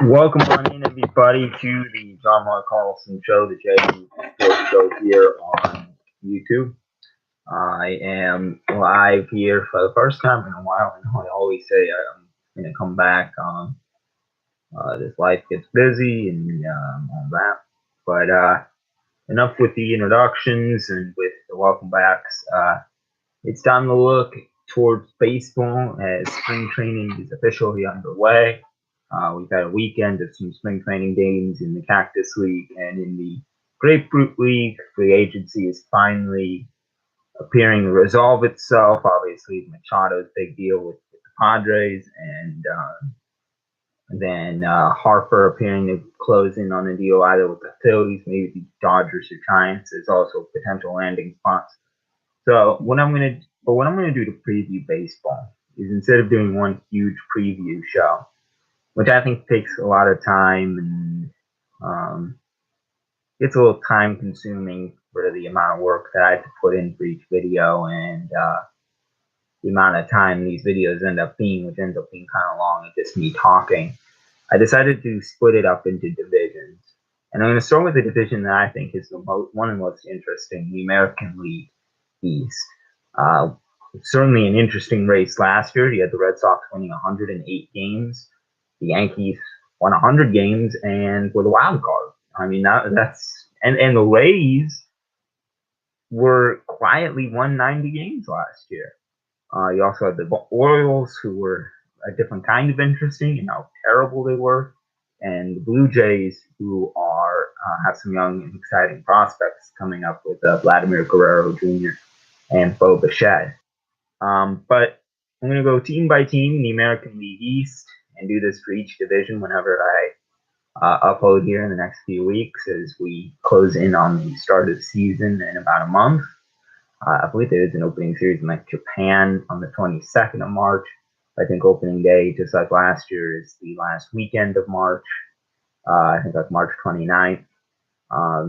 Welcome on in, everybody, to the John Mark Carlson Show, the JM Sports Show here on YouTube. I am live here for the first time in a while. I know I always say I'm going to come back. This life gets busy and all that. But enough with the introductions and with the welcome backs. It's time to look towards baseball as spring training is officially underway. We've had a weekend of some spring training games in the Cactus League and in the Grapefruit League. Free agency is finally appearing to resolve itself. Obviously, Machado's big deal with the Padres, and then Harper appearing to close in on a deal either with the Phillies, maybe the Dodgers or Giants. There's also potential landing spots. So what I'm gonna do to preview baseball is instead of doing one huge preview show, which I think takes a lot of time and it's a little time consuming for the amount of work that I have to put in for each video and the amount of time these videos end up being, which ends up being kind of long. It's just me talking. I decided to split it up into divisions. And I'm going to start with the division that I think is one of the most interesting, the American League East. Uh, Certainly an interesting race last year. You had the Red Sox winning 108 games. The Yankees won 100 games and were the wild card. I mean, and the Rays were quietly won 90 games last year. You also had the Orioles, who were a different kind of interesting and how terrible they were, and the Blue Jays, who are have some young and exciting prospects coming up with Vladimir Guerrero Jr. and Bo Bichette. But I'm going to go team by team in the American League East and do this for each division whenever I upload here in the next few weeks as we close in on the start of the season in about a month. I believe there is an opening series in like Japan on the 22nd of March. I think opening day, just like last year, is the last weekend of March. I think like March 29th.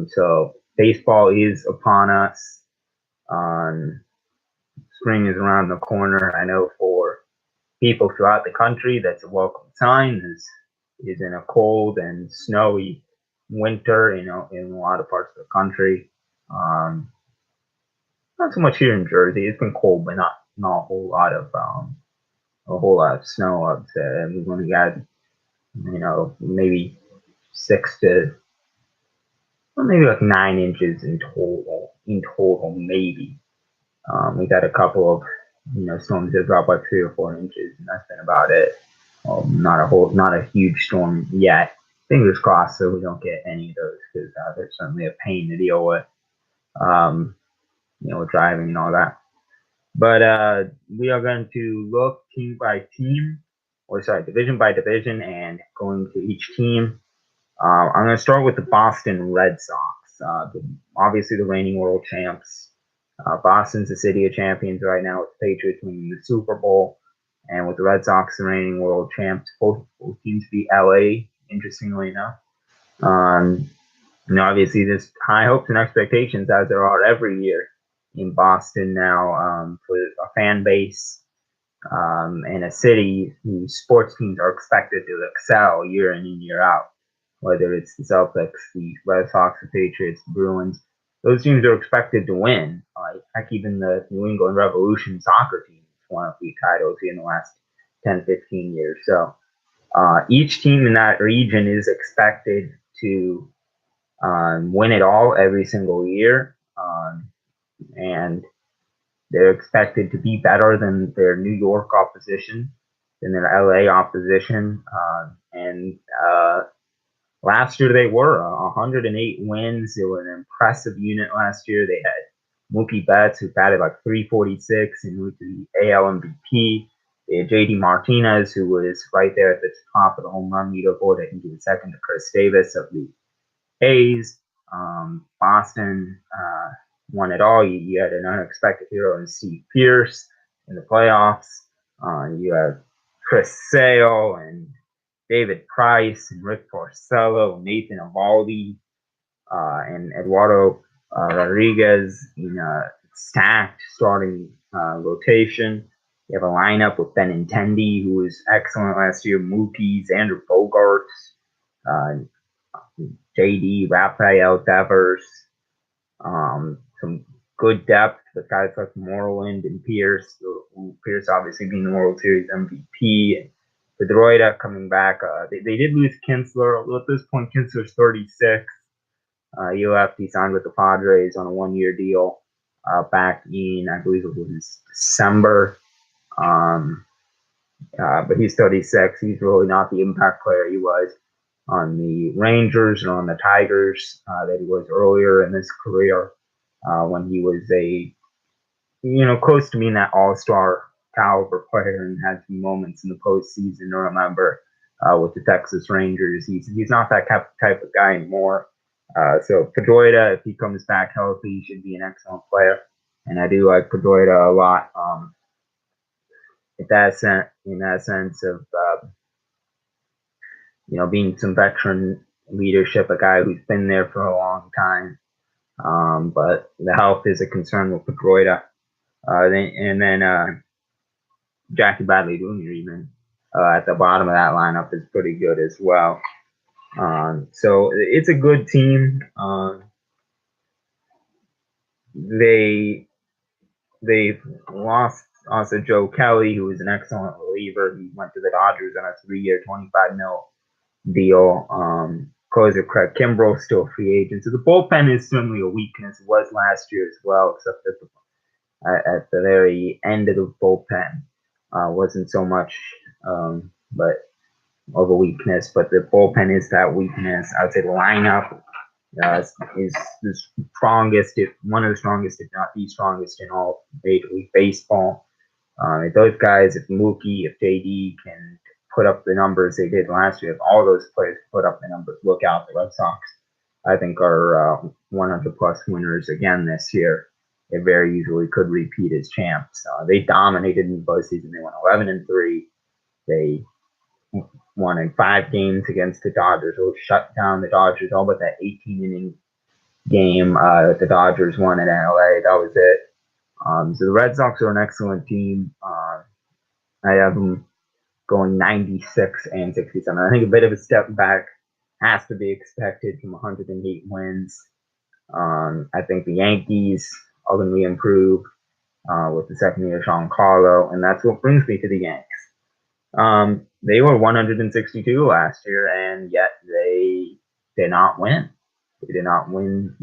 So baseball is upon us. Spring is around the corner. I know for people throughout the country, that's a welcome sign. Is in a cold and snowy winter, in a lot of parts of the country. Not so much here in Jersey. It's been cold, but not a whole lot of snow. I'd say we've only got maybe 6 to maybe like 9 inches in total. Maybe we got a couple of storms that drop like 3 or 4 inches, and that's been about it. Not a huge storm yet. Fingers crossed, so we don't get any of those because they're certainly a pain to deal with. With driving and all that. But we are going to look team by team, division by division, and going to each team. I'm going to start with the Boston Red Sox, obviously the reigning world champs. Boston's the city of champions right now with the Patriots winning the Super Bowl, and with the Red Sox the reigning world champs. Both teams beat LA, interestingly enough. Obviously there's high hopes and expectations, as there are every year in Boston now, for a fan base and a city whose sports teams are expected to excel year in and year out. Whether it's the Celtics, the Red Sox, the Patriots, the Bruins, those teams are expected to win. Heck, even the New England Revolution soccer team won a few titles in the last 10, 15 years. So each team in that region is expected to win it all every single year. And they're expected to be better than their New York opposition, than their LA opposition. And last year they were 108 wins. They were an impressive unit last year. They had Mookie Betts, who batted like 346 and moved to the AL MVP. They had JD Martinez, who was right there at the top of the home run leaderboard. I think he was second to Chris Davis of the A's. Boston won it all. You had an unexpected hero in Steve Pearce in the playoffs. You have Chris Sale and David Price and Rick Porcello, Nathan Eovaldi, and Eduardo Rodriguez in a stacked starting rotation. You have a lineup with Benintendi, who was excellent last year, Mookie, Xander Bogaerts, uh, JD, Rafael Devers, some good depth with guys like Moreland and Pierce. Pierce obviously being the World Series MVP. Pedroia coming back. They did lose Kinsler. At this point, Kinsler's 36. He left. He signed with the Padres on a one-year deal back in, I believe it was December. But he's 36. He's really not the impact player he was on the Rangers and on the Tigers that he was earlier in his career when he was close to being that all-star caliber player and had some moments in the postseason to remember with the Texas Rangers. He's not that type of guy anymore. So Pedroia, if he comes back healthy, should be an excellent player. And I do like Pedroia a lot. In that sense of being some veteran leadership, a guy who's been there for a long time. But the health is a concern with Pedroia. Then Jackie Bradley Jr. even at the bottom of that lineup is pretty good as well. So it's a good team. They've lost also Joe Kelly, who was an excellent reliever. He went to the Dodgers on a 3-year, $25 million deal. Closer Craig Kimbrell still a free agent. So the bullpen is certainly a weakness. It was last year as well, except at the very end of the bullpen wasn't so much, but of a weakness. But the bullpen is that weakness. I would say the lineup is the strongest, if one of the strongest, if not the strongest in all Major League Baseball. If those guys, if Mookie, if JD can put up the numbers they did last year, if all those players put up the numbers, look out, the Red Sox, I think, are 100 plus winners again this year. They very easily could repeat as champs. They dominated in the postseason. They won 11-3. They won in 5 games against the Dodgers. They shut down the Dodgers all but that 18-inning game the Dodgers won in LA. That was it. So the Red Sox are an excellent team. I have them going 96 and 67. I think a bit of a step back has to be expected from 108 wins. I think the Yankees are going to be improved with the second year of Giancarlo, and that's what brings me to the Yanks. They were 162 last year, and yet they did not win. They did not win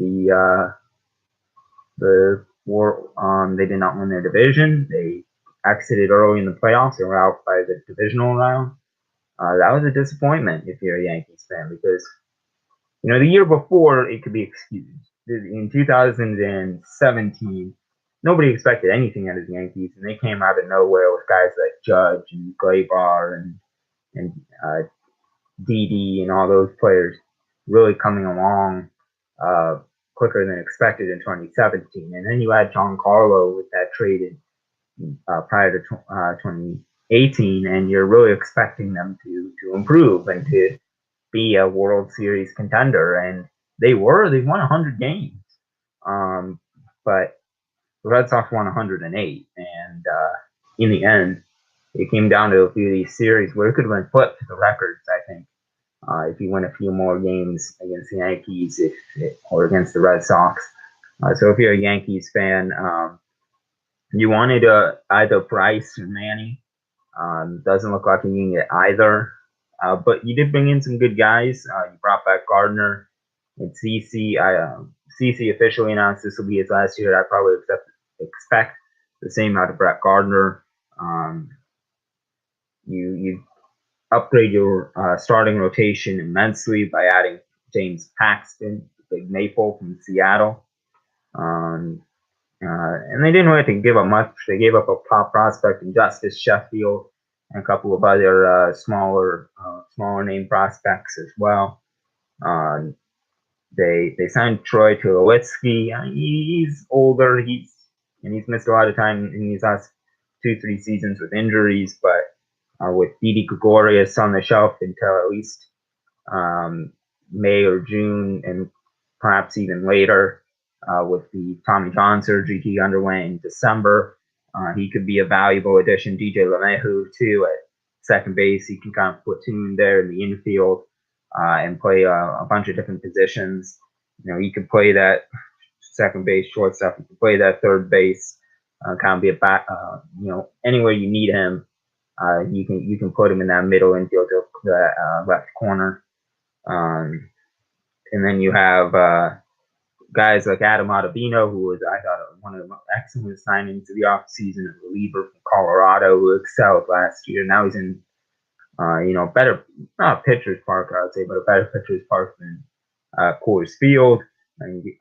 they did not win their division. They exited early in the playoffs. They were out by the divisional round. That was a disappointment if you're a Yankees fan because the year before it could be excused. In 2017, nobody expected anything out of the Yankees, and they came out of nowhere with guys like Judge and Gleyber and Didi and all those players really coming along quicker than expected in 2017. And then you had Giancarlo with that trade prior to 2018, and you're really expecting them to improve and to be a World Series contender. And they won 100 games. But the Red Sox won 108. And in the end, it came down to a few of these series where it could have been flipped to the records, I think. If you win a few more games against the Yankees or against the Red Sox. So if you're a Yankees fan, you wanted either Price or Manny. Doesn't look like you can get either. But you did bring in some good guys. You brought back Gardner and CC. CC officially announced this will be his last year. I probably expect the same out of Brett Gardner. You upgrade your starting rotation immensely by adding James Paxton, the big maple from Seattle. And they didn't really have to give up much. They gave up a top prospect in Justice Sheffield and a couple of other smaller name prospects as well. They signed Troy Tulowitzki. He's older. He's missed a lot of time in these last 2-3 seasons with injuries, but with Didi Gregorius on the shelf until at least May or June, and perhaps even later with the Tommy John surgery he underwent in December. He could be a valuable addition. DJ LeMahieu, too, at second base. He can kind of platoon there in the infield. and play a bunch of different positions. You could play that second base, shortstop. You can play that third base. Kind of be a back. Anywhere you need him, you can put him in that middle infield, that left corner. And then you have guys like Adam Ottavino, who was, I thought, one of the most excellent signings of the offseason, a reliever from Colorado who excelled last year. Now he's in, better, not pitcher's park, I would say, but a better pitcher's park than Coors Field. And you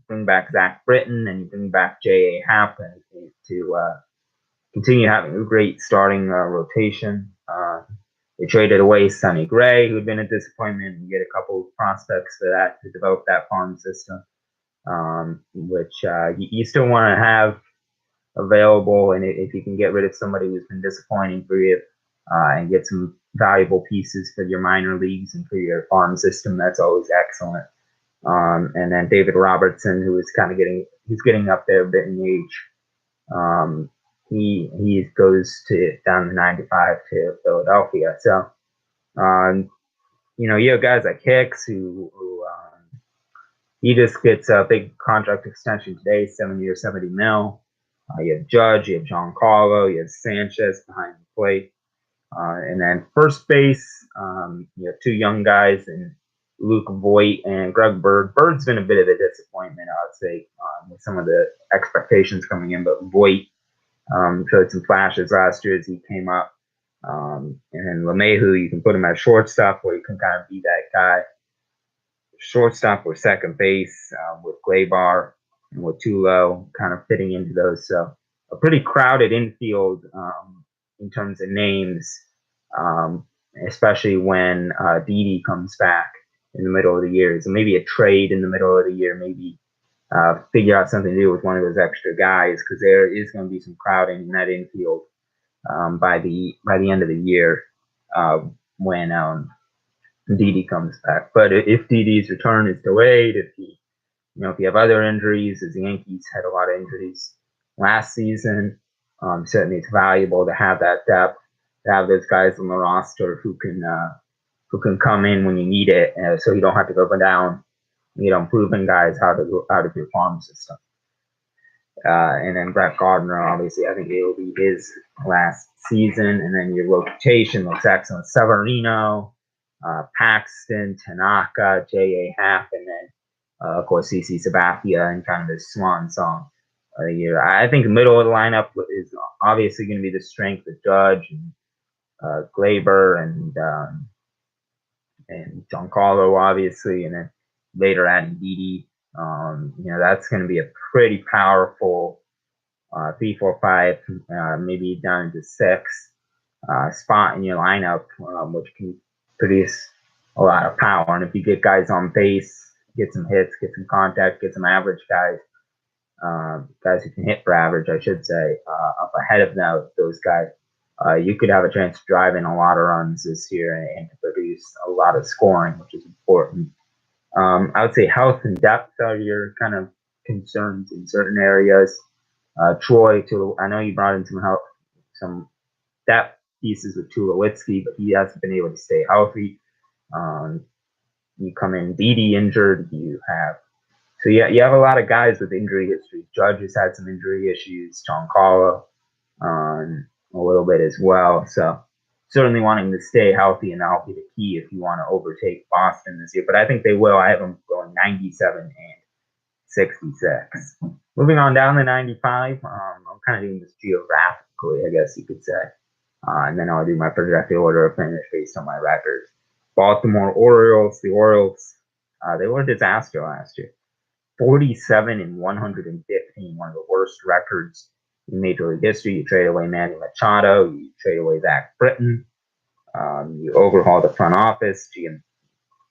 bring back Zach Britton, and you bring back J.A. Happ to continue having a great starting rotation. They traded away Sonny Gray, who had been a disappointment, and you get a couple of prospects for that to develop that farm system, which you still want to have available. And if you can get rid of somebody who's been disappointing for you and get some valuable pieces for your minor leagues and for your farm system, that's always excellent. And then David Robertson, who is kind of getting up there a bit in age. He goes down to 95 to Philadelphia. So, you have guys like Hicks who he just gets a big contract extension today, 7 years, $70 million. You have Judge, you have Giancarlo, you have Sanchez behind the plate. And then first base, you have two young guys in Luke Voit and Greg Bird. Bird's been a bit of a disappointment, I would say, with some of the expectations coming in, but Voit showed some flashes last year as he came up. And then LeMahieu, you can put him at shortstop, where you can kind of be that guy. Shortstop or second base with Gleyber and with Tulo kind of fitting into those. So a pretty crowded infield in terms of names, especially when Didi comes back in the middle of the year. So maybe a trade in the middle of the year, maybe figure out something to do with one of those extra guys, because there is going to be some crowding in that infield by the end of the year when Didi comes back. But if Didi's return is delayed, if you have other injuries, as the Yankees had a lot of injuries last season, certainly it's valuable to have that depth, to have those guys on the roster who can come in when you need it, so you don't have to go down, proving guys out of your farm system. And then Brett Gardner, obviously, I think it will be his last season. And then your rotation looks excellent: Severino, Paxton, Tanaka, J.A. Happ, and then, of course, CC Sabathia and kind of the swan song of the year. I think the middle of the lineup is obviously going to be the strength of Judge and Gleyber and Giancarlo, obviously, and then later adding Didi. That's going to be a pretty powerful 3, 4, 5, maybe down to 6 spot in your lineup, which can produce a lot of power. And if you get guys on base, get some hits, get some contact, get some average guys who can hit for average, I should say, up ahead of those guys, you could have a chance to drive in a lot of runs this year and to produce a lot of scoring, which is important. I would say health and depth are your kind of concerns in certain areas. Troy, I know you brought in some depth pieces with Tulowitzki, but he hasn't been able to stay healthy. You come in Didi injured. You have a lot of guys with injury history. Judge has had some injury issues. Giancarlo, a little bit as well. So certainly wanting to stay healthy, and that'll be the key if you want to overtake Boston this year. But I think they will. I have them going 97 and 66. Moving on down to 95. I'm kind of doing this geographically, I guess you could say. And then I'll do my projected order of finish based on my records. Baltimore Orioles. The Orioles, they were a disaster last year. 47 and 115, one of the worst records in Major League history. You trade away Manny Machado. You trade away Zach Britton. You overhaul the front office. GM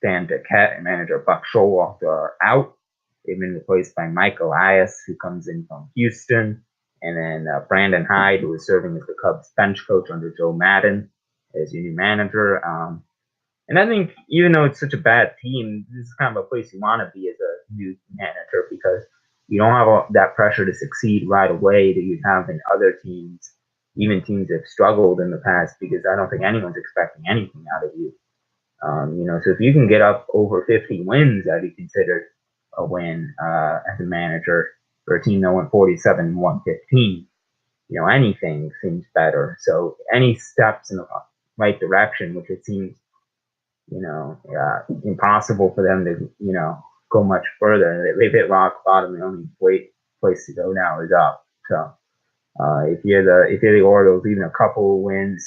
Dan Duquette and manager Buck Showalter are out. They've been replaced by Mike Elias, who comes in from Houston. And then Brandon Hyde, who is serving as the Cubs bench coach under Joe Madden as your new manager. And I think even though it's such a bad team, this is kind of a place you want to be as a new manager, because you don't have that pressure to succeed right away that you have in other teams, even teams that have struggled in the past, because I don't think anyone's expecting anything out of you. So if you can get up over 50 wins, that'd be considered a win as a manager for a team that went 47 and 115. Anything seems better. So any steps in the right direction, which it seems, impossible for them to, go much further. They've hit rock bottom. The only place to go now is up. So if you're the Orioles, even a couple of wins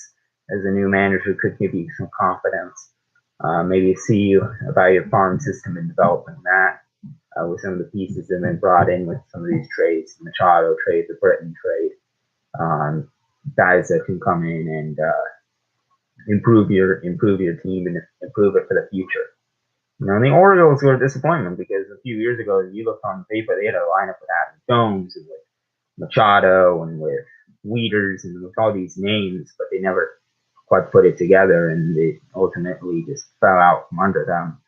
as a new manager could give you some confidence. Maybe see about your farm system and developing that with some of the pieces that have been brought in with some of these trades, the Machado trade, the Britton trade, guys that can come in and improve your team and improve it for the future. And the Orioles were a disappointment because a few years ago, you looked on paper, they had a lineup with Adam Jones and with Machado and with Wieters and with all these names, but they never quite put it together, and they ultimately just fell out from under them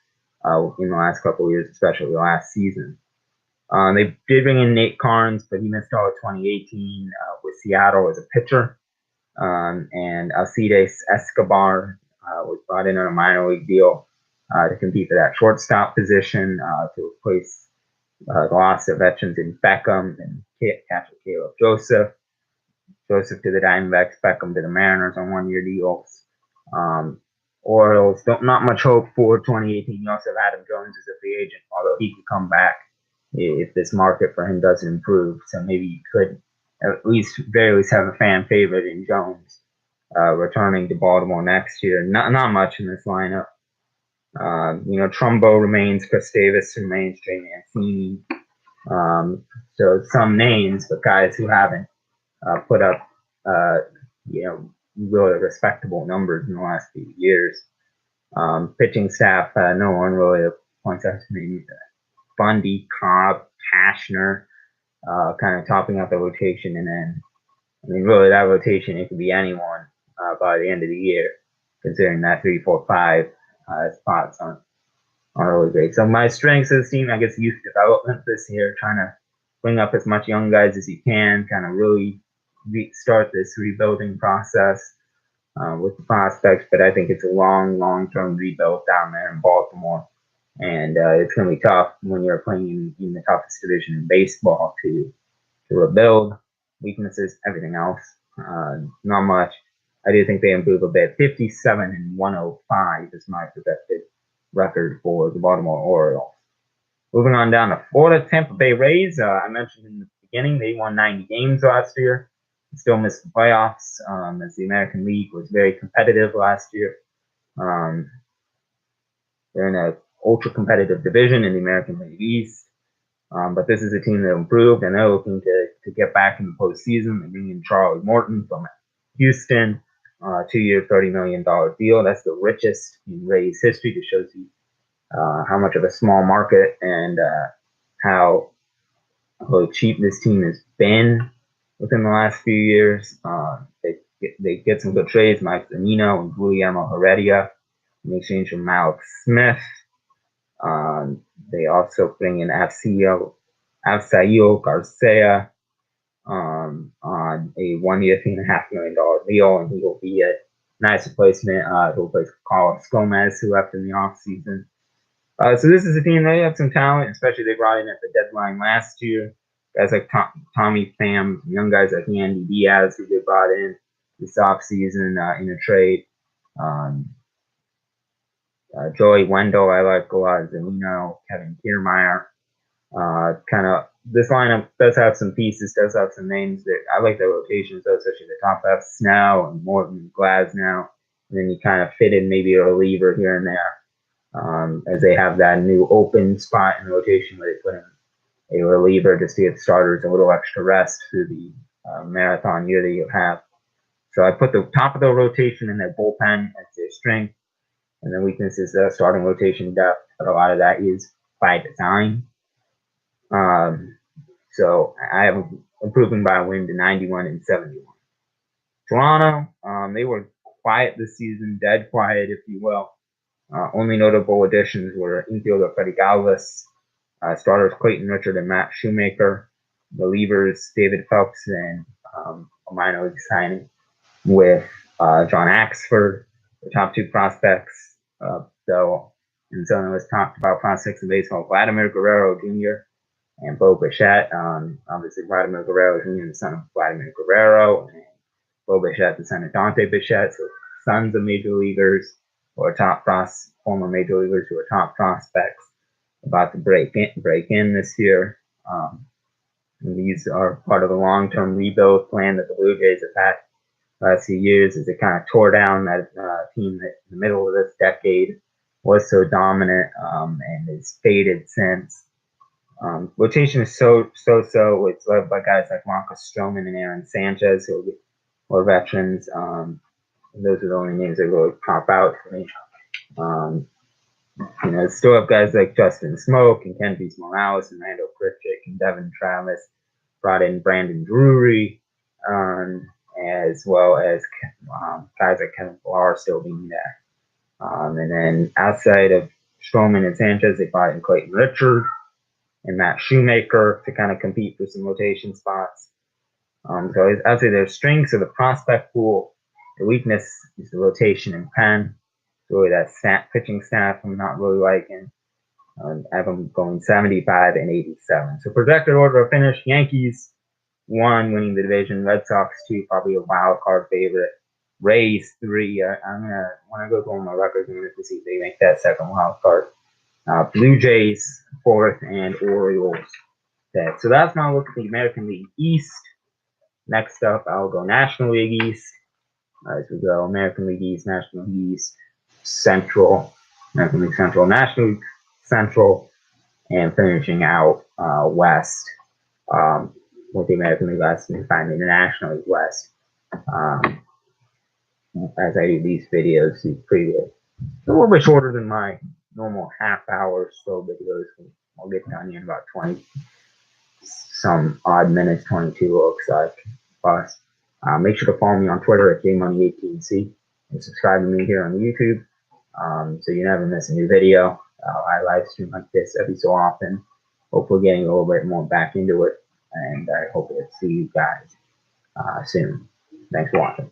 in the last couple of years, especially last season. They did bring in Nate Karns, but he missed all of 2018 with Seattle as a pitcher. And Alcides Escobar was brought in on a minor league deal to compete for that shortstop position to replace the loss of veterans in Beckham and catcher Caleb Joseph. Joseph to the Diamondbacks, Beckham to the Mariners on one-year deals. Orioles, not much hope for 2018. You also have Adam Jones as a free agent, although he could come back if this market for him doesn't improve. So maybe you could very least have a fan favorite in Jones returning to Baltimore next year. Not much in this lineup. Trumbo remains, Chris Davis remains, Trey Mancini. So some names, but guys who haven't put up, really respectable numbers in the last few years. Pitching staff, no one really points out to me. Bundy, Cobb, Cashner, kind of topping out the rotation, and then, really that rotation, it could be anyone by the end of the year, considering that 3, 4, 5 spots aren't really great. So my strengths of this team, I guess, youth development this year, trying to bring up as much young guys as you can, kind of really start this rebuilding process with the prospects. But I think it's a long-term rebuild down there in Baltimore. And it's going to be tough when you're playing in the toughest division in baseball to rebuild. Weaknesses, everything else, not much. I do think they improve a bit. 57 and 105 is my projected record for the Baltimore Orioles. Moving on down to Florida, Tampa Bay Rays. I mentioned in the beginning they won 90 games last year. Still missed the playoffs as the American League was very competitive last year. They're in an ultra competitive division in the American League East. But this is a team that improved, and they're looking to get back in the postseason. They bring in Charlie Morton from Houston, 2-year, $30 million deal. That's the richest in Rays history. That shows you how much of a small market and how cheap this team has been within the last few years. They get some good trades, Mike Zunino and Guillermo Heredia, in exchange for Malik Smith. They also bring in Afsail Garcia on a 1-year, $3.5 million deal, and he will be a nice replacement. He'll replace Carlos Gomez, who left in the offseason. So this is a team, they have some talent, especially they brought in at the deadline last year. Guys like Tommy Pham, young guys like Yandy Diaz, who they brought in this offseason in a trade. Joey Wendell, I like a lot. Zunino, Kevin Kiermaier. This lineup does have some pieces, does have some names that I like the rotations, though, especially the top F, Snell and Morton, Glasnow. And then you kind of fit in maybe a reliever here and there, as they have that new open spot in the rotation where they put in a reliever just to give starters a little extra rest through the marathon year that you have. So I put the top of the rotation in their bullpen as their strength, and the weakness is starting rotation depth, but a lot of that is by design. So I have improving by a win to 91 and 71. Toronto, they were quiet this season, dead quiet, if you will. Only notable additions were infielder Freddie Galvis, starters Clayton Richard and Matt Shoemaker, relievers David Phelps and a minor league signing with John Axford, the top two prospects, So, and so it was talked about prospects in baseball: Vladimir Guerrero Jr. and Bo Bichette. Obviously, Vladimir Guerrero Jr., the son of Vladimir Guerrero, and Bo Bichette, the son of Dante Bichette. So, sons of major leaguers or former major leaguers who are top prospects about to break in this year. And these are part of the long-term rebuild plan that the Blue Jays have had last few years, as they kind of tore down that team that in the middle of this decade was so dominant and has faded since. Rotation is so. It's led by guys like Marcus Stroman and Aaron Sanchez, who are veterans. Those are the only names that really pop out for me. Still have guys like Justin Smoke and Kendrys Morales and Randall Grichuk and Devin Travis. Brought in Brandon Drury, as well as guys like Kevin Pillar still being there. And then outside of Stroman and Sanchez, they brought in Clayton Richard and Matt Shoemaker to kind of compete for some rotation spots. So I'd say their strengths are the prospect pool. The weakness is the rotation and pen. Really, that pitching staff I'm not really liking. I have them going 75 and 87. So projected order of finish: Yankees 1, winning the division. Red Sox 2, probably a wild card favorite. Rays 3. When I go through all my records, I'm going to see if they make that second wild card. Blue Jays 4th, and Orioles 5th. So that's my look at the American League East. Next up, I'll go National League East. As we go, American League East, National League East, Central, American League Central, National League Central, and finishing out West with the American League West, and finally the National League West. As I do these videos, these previews, a little bit shorter than my normal half-hour slow videos. I'll get done in about 20 some odd minutes, 22 looks like. Plus, make sure to follow me on Twitter at JMoney18C and subscribe to me here on YouTube, so you never miss a new video. I live stream like this every so often. Hopefully getting a little bit more back into it, and I hope to see you guys soon. Thanks for watching.